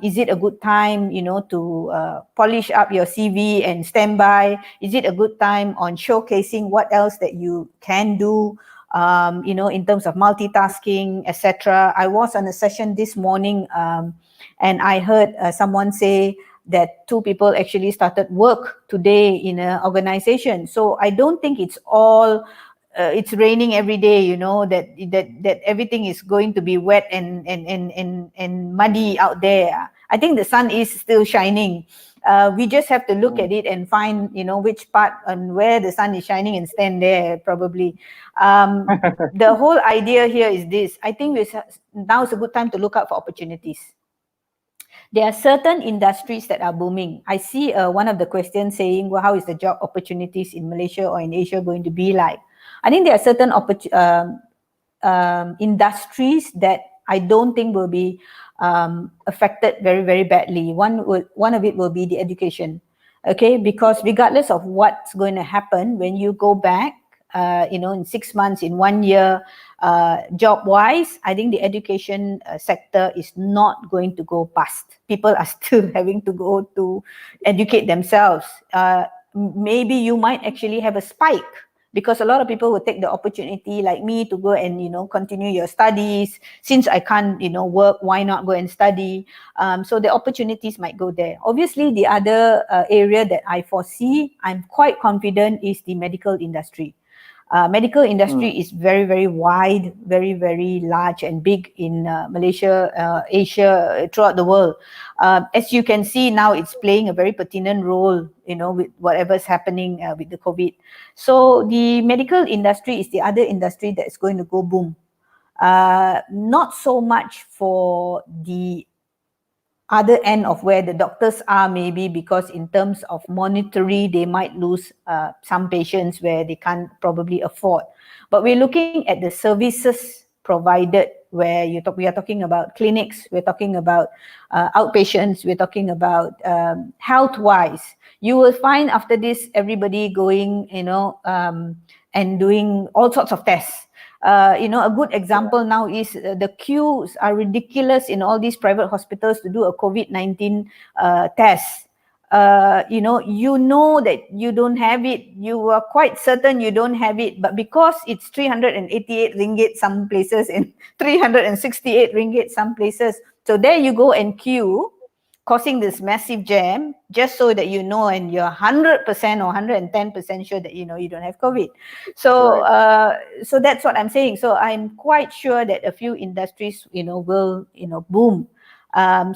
Is it a good time, to polish up your CV and stand by? Is it a good time on showcasing what else that you can do, in terms of multitasking, etc. I was on a session this morning and I heard someone say that 2 people actually started work today in an organization. So I don't think it's all it's raining every day, you know, that everything is going to be wet and muddy out there. I think the sun is still shining. We just have to look at it and find, you know, which part and where the sun is shining and stand there probably. The whole idea here is this. I think now is a good time to look out for opportunities. There are certain industries that are booming. I see one of the questions saying, well, how is the job opportunities in Malaysia or in Asia going to be like? I think there are certain industries that I don't think will be affected very, very badly. One of it will be the education, okay? Because regardless of what's going to happen when you go back, you know, in 6 months, in 1 year, job-wise, I think the education sector is not going to go past. People are still having to go to educate themselves. Maybe you might actually have a spike, because a lot of people will take the opportunity like me to go and, you know, continue your studies. Since I can't, you know, work, why not go and study? So the opportunities might go there. Obviously, the other area that I foresee, I'm quite confident, is the medical industry. Medical industry is very, very wide, very, very large and big in Malaysia, Asia, throughout the world. As you can see now, it's playing a very pertinent role, you know, with whatever's happening with the COVID. So the medical industry is the other industry that is going to go boom. Not so much for the other end of where the doctors are, maybe because in terms of monetary, they might lose some patients where they can't probably afford. But we're looking at the services provided, where we are talking about clinics, we're talking about outpatients, we're talking about health-wise. You will find after this, everybody going, you know, and doing all sorts of tests. You know, a good example now is the queues are ridiculous in all these private hospitals to do a COVID-19 test. You know that you don't have it, you are quite certain you don't have it, but because it's 388 ringgit some places and 368 ringgit some places, so there you go and queue, causing this massive jam, just so that you know, and you're 100% or 110% sure that you know you don't have COVID. So so that's what I'm saying. So I'm quite sure that a few industries, you know, will, you know, boom.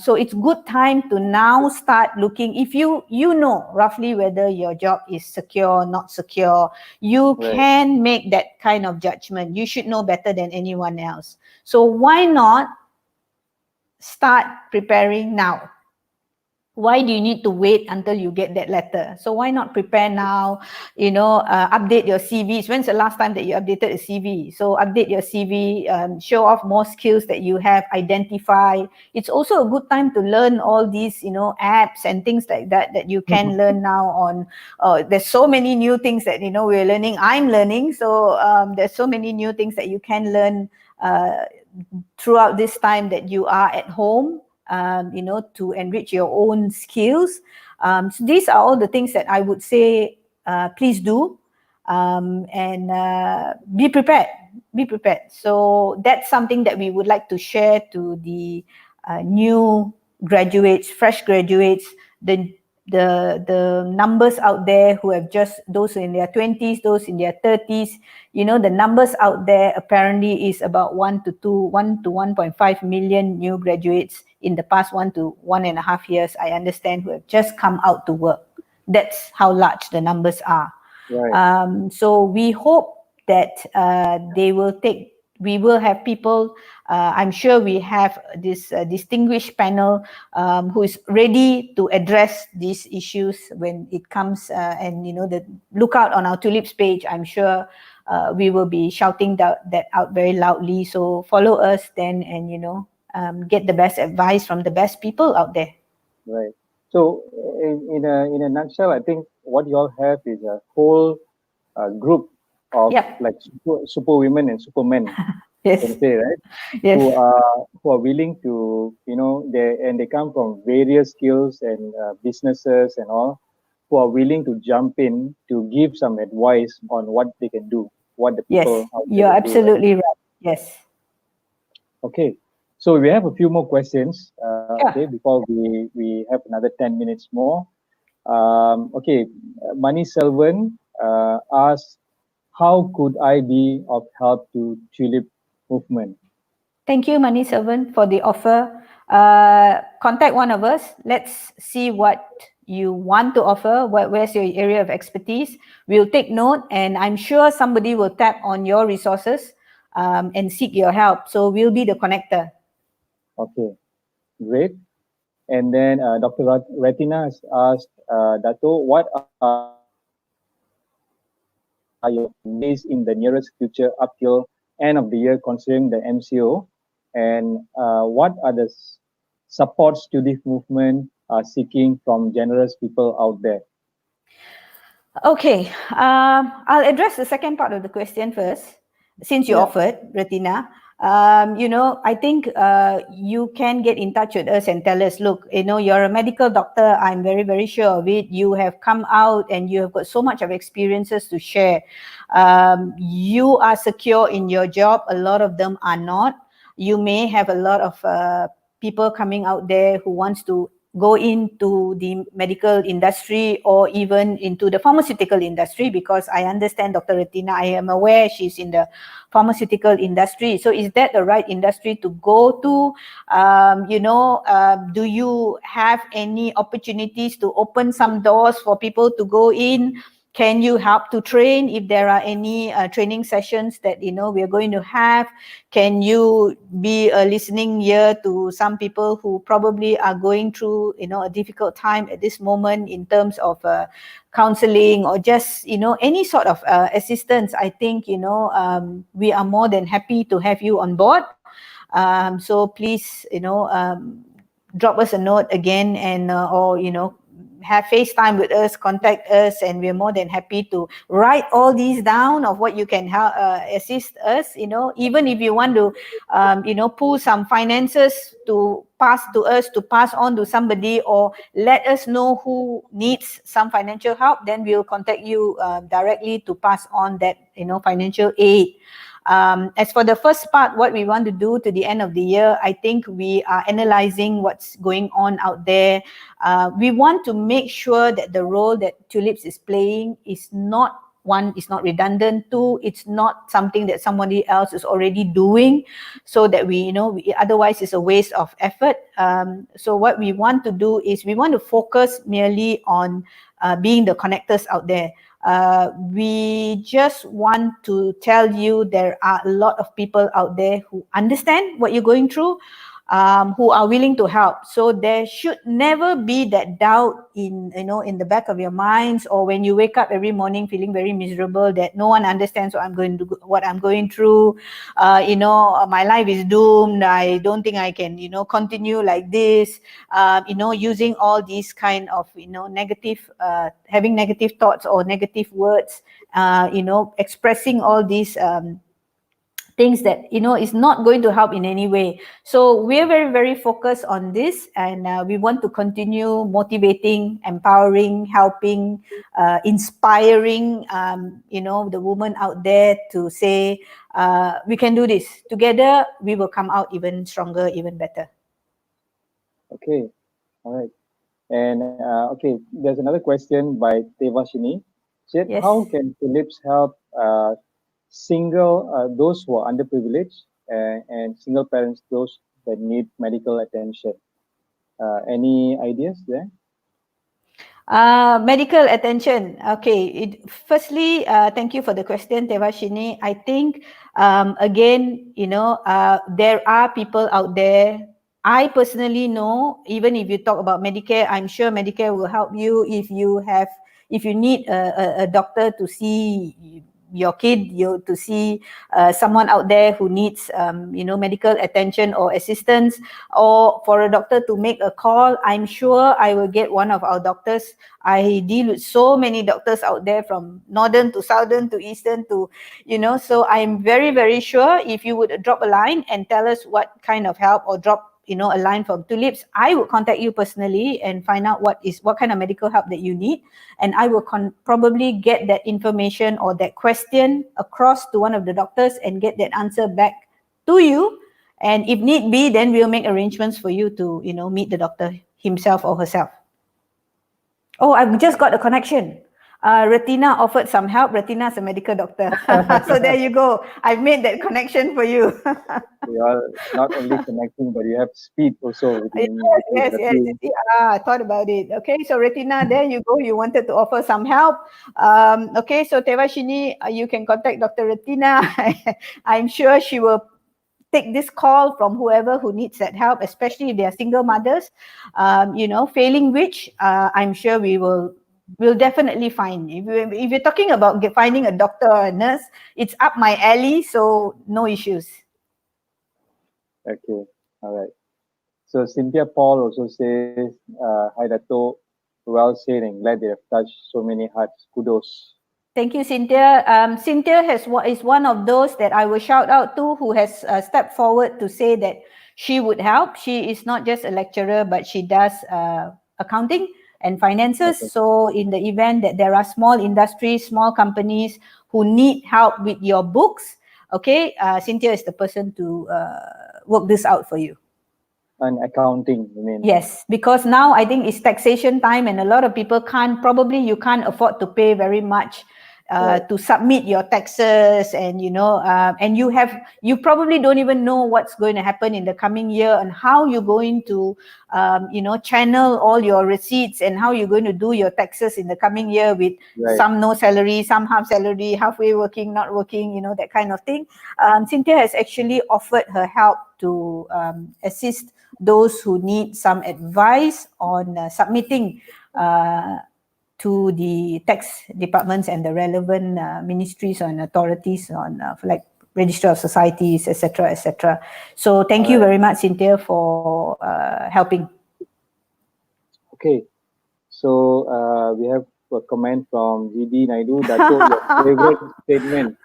So it's good time to now start looking. If you know roughly whether your job is secure, not secure, you can make that kind of judgment. You should know better than anyone else. So why not start preparing now? Why do you need to wait until you get that letter? So why not prepare now? You know, update your CVs. When's the last time that you updated a CV? So update your CV, show off more skills that you have, identify. It's also a good time to learn all these, you know, apps and things like that that you can learn now on. There's so many new things that, you know, we're learning. I'm learning. So there's so many new things that you can learn throughout this time that you are at home. You know, to enrich your own skills. So these are all the things that I would say, please do, and be prepared. Be prepared. So that's something that we would like to share to the new graduates, fresh graduates, the numbers out there who have just, those in their 20s, those in their 30s, you know, the numbers out there apparently is about 1 to 1.5 million new graduates in the past 1 to 1.5 years, I understand, who have just come out to work. That's how large the numbers are. So we hope that we will have people, I'm sure we have this distinguished panel who is ready to address these issues when it comes, and you know, look out on our Tulips page. I'm sure we will be shouting that out very loudly. So follow us then, and you know, get the best advice from the best people out there. Right. So in a nutshell, I think what you all have is a whole group of like super women and supermen. Yes. Can say, right? Yes. Who are willing to, you know, they come from various skills and businesses and all, who are willing to jump in to give some advice on what they can do, what the people. Yes, you're absolutely right. Yes. Okay, So we have a few more questions, okay, Sure. before we have another 10 minutes more. Okay, Mani Selvan asks, how could I be of help to Tulip Movement? Thank you, Mani Servant, for the offer. Contact one of us. Let's see what you want to offer. Where's your area of expertise? We'll take note, and I'm sure somebody will tap on your resources and seek your help. So we'll be the connector. Okay, great. And then Dr. Retina has asked, Dato, what are your ways in the nearest future up till end of the year considering the MCO? And what are the supports to this movement are seeking from generous people out there? Okay, I'll address the second part of the question first, since you Yeah, offered, Retina. I think you can get in touch with us and tell us, look, you're a medical doctor. I'm very, very sure of it. You have come out and you have got so much of experiences to share. You are secure in your job. A lot of them are not. You may have a lot of people coming out there who wants to go into the medical industry or even into the pharmaceutical industry, because I understand Dr. Retina, I am aware she's in the pharmaceutical industry. So is that the right industry to go to? Do you have any opportunities to open some doors for people to go in? Can you help to train if there are any training sessions that we are going to have? Can you be a listening ear to some people who probably are going through a difficult time at this moment in terms of counseling or just any sort of assistance? I think we are more than happy to have you on board. So please drop us a note again, and or have FaceTime with us, contact us, and we're more than happy to write all these down of what you can help assist us. Even if you want to pull some finances to pass to us, to pass on to somebody, or let us know who needs some financial help, then we'll contact you directly to pass on that financial aid. As for the first part, what we want to do to the end of the year, I think we are analyzing what's going on out there. We want to make sure that the role that Tulips is playing is not, one, is not redundant. Two, it's not something that somebody else is already doing, so that otherwise it's a waste of effort. So what we want to do is we want to focus merely on being the connectors out there. We just want to tell you there are a lot of people out there who understand what you're going through, who are willing to help. So there should never be that doubt in the back of your minds, or when you wake up every morning feeling very miserable that no one understands what I'm going through. My life is doomed. I don't think I can continue like this. Using all these kind of negative, having negative thoughts or negative words, expressing all these things that is not going to help in any way. So we're very, very focused on this, and we want to continue motivating, empowering, helping, inspiring the woman out there to say we can do this together. We will come out even stronger, even better. okay, all right. And okay, there's another question by Devashini. Said, how Yes. can Philips help those who are underprivileged and single parents, those that need medical attention? Any ideas there? Medical attention. Okay. Firstly, thank you for the question, Devashini. I think, again, there are people out there. I personally know, even if you talk about Medicare, I'm sure Medicare will help you if you need a doctor to see your kid, to see someone out there who needs medical attention or assistance, or for a doctor to make a call. I'm sure I will get one of our doctors. I deal with so many doctors out there, from northern to southern to eastern to so I'm very, very sure if you would drop a line and tell us what kind of help, or drop a line from Tulips, I will contact you personally and find out what kind of medical help that you need, and I will probably get that information or that question across to one of the doctors and get that answer back to you, And if need be, then we'll make arrangements for you to, meet the doctor himself or herself. Oh, I've just got a connection. Retina offered some help. Retina's a medical doctor. So there you go. I've made that connection for you. You are not only connecting, but you have speed also within Yes. the team. I thought about it. Okay, so Retina, there you go. You wanted to offer some help. Okay, so Tevashini, you can contact Dr. Retina. I'm sure she will take this call from whoever who needs that help, especially if they are single mothers. Failing which, I'm sure we'll definitely find. If you're talking about finding a doctor or a nurse, it's up my alley, so no issues. Okay, all right. So Cynthia Paul also says, hi Dato, well said and glad they have touched so many hearts. Kudos. Thank you, Cynthia. Cynthia is one of those that I will shout out to who has stepped forward to say that she would help. She is not just a lecturer, but she does accounting and finances. Okay. So in the event that there are small industries, small companies who need help with your books, okay, Cynthia is the person to work this out for you. And accounting, you mean? Yes, because now I think it's taxation time and a lot of people you can't afford to pay very much Right. to submit your taxes, and and you probably don't even know what's going to happen in the coming year and how you're going to channel all your receipts and how you're going to do your taxes in the coming year with some no salary, some half salary, halfway working, not working, that kind of thing. Cynthia has actually offered her help to assist those who need some advice on submitting to the tax departments and the relevant ministries and authorities on like Register of Societies, etc., etc. So thank you very much, Cynthia, for helping. Okay, so we have a comment from GD Naidu. That's your favorite statement.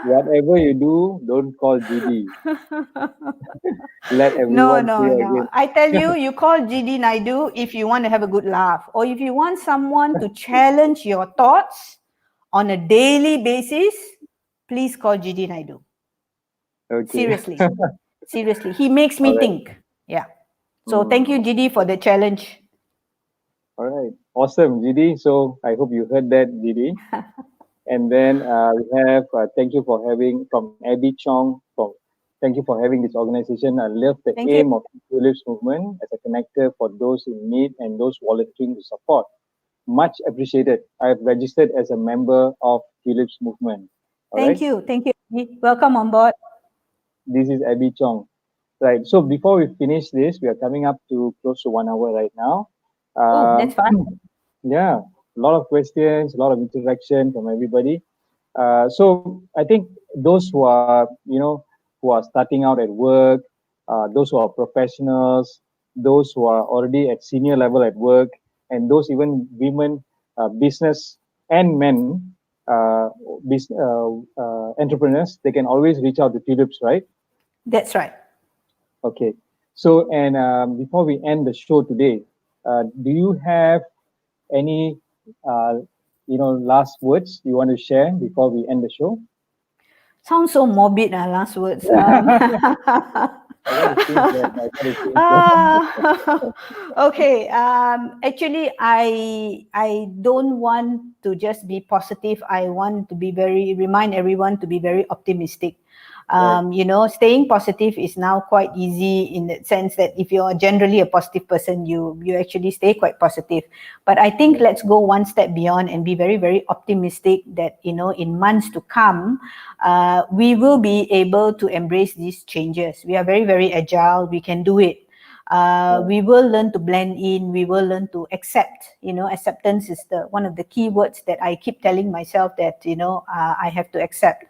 Whatever you do, don't call GD. Let everyone hear again. I tell you, you call GD Naidu if you want to have a good laugh, or if you want someone to challenge your thoughts on a daily basis, please call GD Naidu. Okay. Seriously, he makes me think. Yeah. So thank you, GD, for the challenge. All right, awesome, GD. So I hope you heard that, GD. And then we have thank you for having from Abby Chong. Thank you for having this organization. I love the aim of the Tulips Movement as a connector for those in need and those volunteering to support. Much appreciated. I have registered as a member of Tulips Movement. Thank you. Welcome on board. This is Abby Chong. Right. So before we finish this, we are coming up to close to 1 hour right now. That's fine. Yeah, a lot of questions, a lot of interaction from everybody. So I think those who are, who are starting out at work, those who are professionals, those who are already at senior level at work, and those even women, business and men, entrepreneurs, they can always reach out to Tulips, right? That's right. Okay. So, and before we end the show today, do you have any, last words you want to share before we end the show? Sounds so morbid, last words. Okay. Actually, I don't want to just be positive. I want to remind everyone to be very optimistic. Staying positive is now quite easy in the sense that if you're generally a positive person, you actually stay quite positive. But I think let's go one step beyond and be very, very optimistic that, in months to come, we will be able to embrace these changes. We are very, very agile. We can do it. We will learn to blend in. We will learn to accept. Acceptance is one of the key words that I keep telling myself that, I have to accept.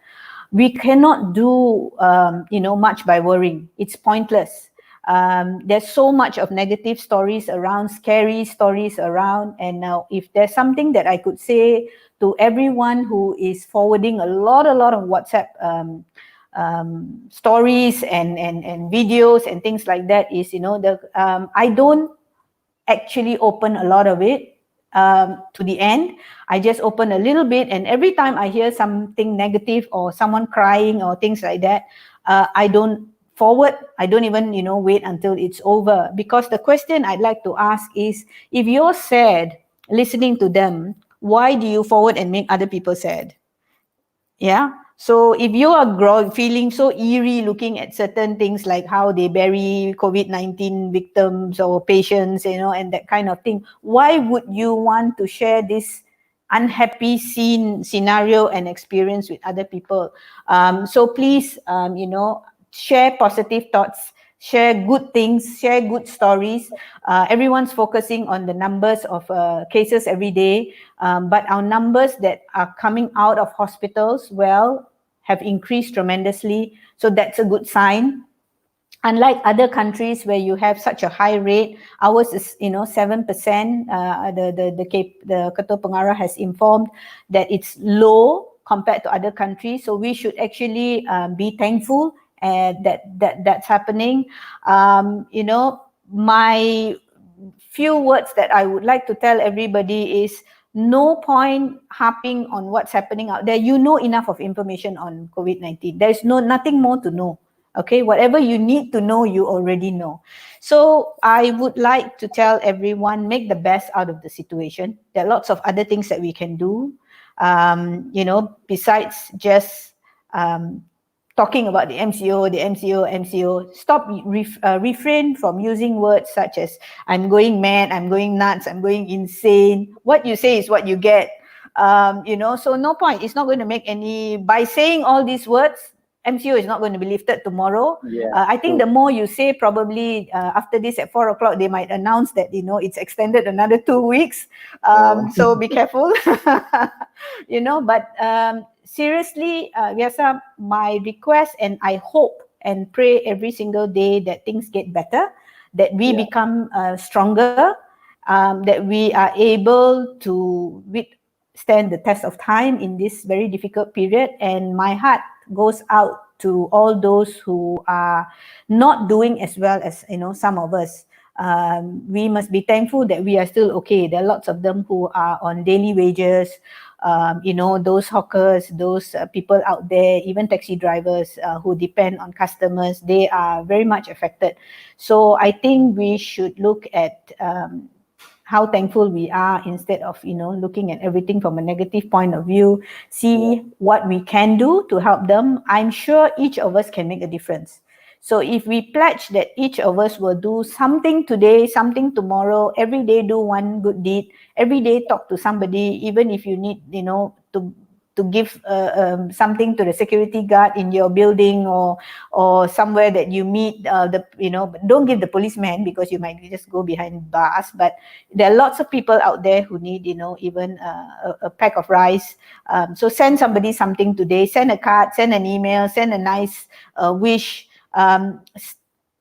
We cannot do, much by worrying. It's pointless. There's so much of negative stories around, scary stories around. And now if there's something that I could say to everyone who is forwarding a lot of WhatsApp stories and videos and things like that is, I don't actually open a lot of it to the end. I just open a little bit, and every time I hear something negative or someone crying or things like that, I don't forward. I don't even, wait until it's over, because the question I'd like to ask is, if you're sad listening to them, why do you forward and make other people sad? Yeah. So if you are feeling so eerie looking at certain things like how they bury COVID-19 victims or patients, and that kind of thing, why would you want to share this unhappy scenario and experience with other people? So please, share positive thoughts, share good things, share good stories. Everyone's focusing on the numbers of cases every day, but our numbers that are coming out of hospitals, have increased tremendously. So that's a good sign. Unlike other countries where you have such a high rate, ours is 7%. The Ketua Pengarah has informed that it's low compared to other countries. So we should actually be thankful that's happening. My few words that I would like to tell everybody is, no point harping on what's happening out there. You know enough of information on COVID-19. There's nothing more to know. Okay, whatever you need to know, you already know. So I would like to tell everyone, make the best out of the situation. There are lots of other things that we can do, besides just talking about the MCO. Stop, refrain from using words such as, I'm going mad, I'm going nuts, I'm going insane. What you say is what you get. So no point. It's not going to make any, by saying all these words, MCO is not going to be lifted tomorrow. I think the more you say, probably after this at 4 o'clock, they might announce that, it's extended another 2 weeks. So be careful. But seriously, Vyasa, my request, and I hope and pray every single day that things get better, that we become stronger, that we are able to withstand the test of time in this very difficult period. And my heart goes out to all those who are not doing as well as some of us. We must be thankful that we are still okay. There are lots of them who are on daily wages, those hawkers, those people out there, even taxi drivers who depend on customers. They are very much affected. So I think we should look at how thankful we are, instead of looking at everything from a negative point of view. See what we can do to help them. I'm sure each of us can make a difference. So if we pledge that each of us will do something today, something tomorrow, every day do one good deed, every day talk to somebody, even if you need to give something to the security guard in your building, or somewhere that you meet, don't give the policeman, because you might just go behind bars. But there are lots of people out there who need even a pack of rice. So send somebody something today, send a card, send an email, send a nice wish.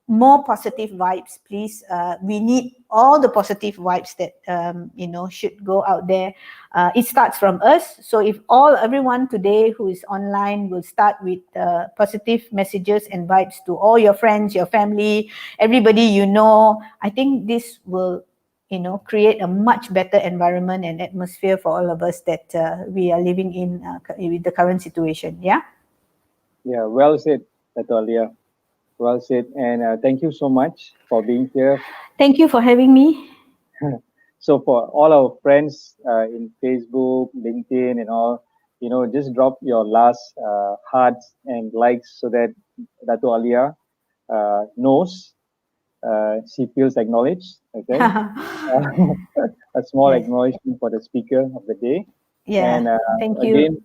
More positive vibes, please. We need all the positive vibes that should go out there. It starts from us. So if everyone today who is online will start with positive messages and vibes to all your friends, your family, everybody I think this will create a much better environment and atmosphere for all of us that we are living in with the current situation. Yeah, well said, Dato Aliyah. Well said, and thank you so much for being here. Thank you for having me. So for all our friends in Facebook, LinkedIn, and all, just drop your last hearts and likes so that Dato Aliyah knows she feels acknowledged. Okay, a small acknowledgement for the speaker of the day. Yeah, and thank you. Again,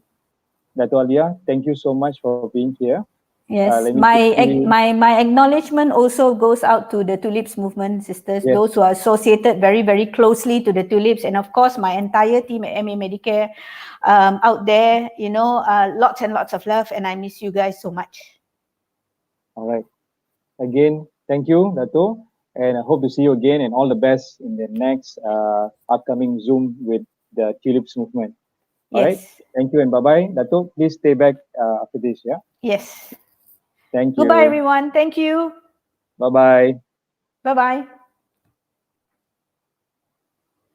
Dato Aliyah, thank you so much for being here. Yes, my acknowledgement also goes out to the Tulips Movement sisters, those who are associated very, very closely to the Tulips, and of course my entire team at MA Medicare out there. Lots and lots of love, and I miss you guys so much. All right. Again, thank you, Dato, and I hope to see you again, and all the best in the next upcoming Zoom with the Tulips Movement. All right. Thank you, and bye-bye. Dato, please stay back after this, yeah? Yes. Thank you. Goodbye, everyone. Thank you. Bye-bye. Bye-bye.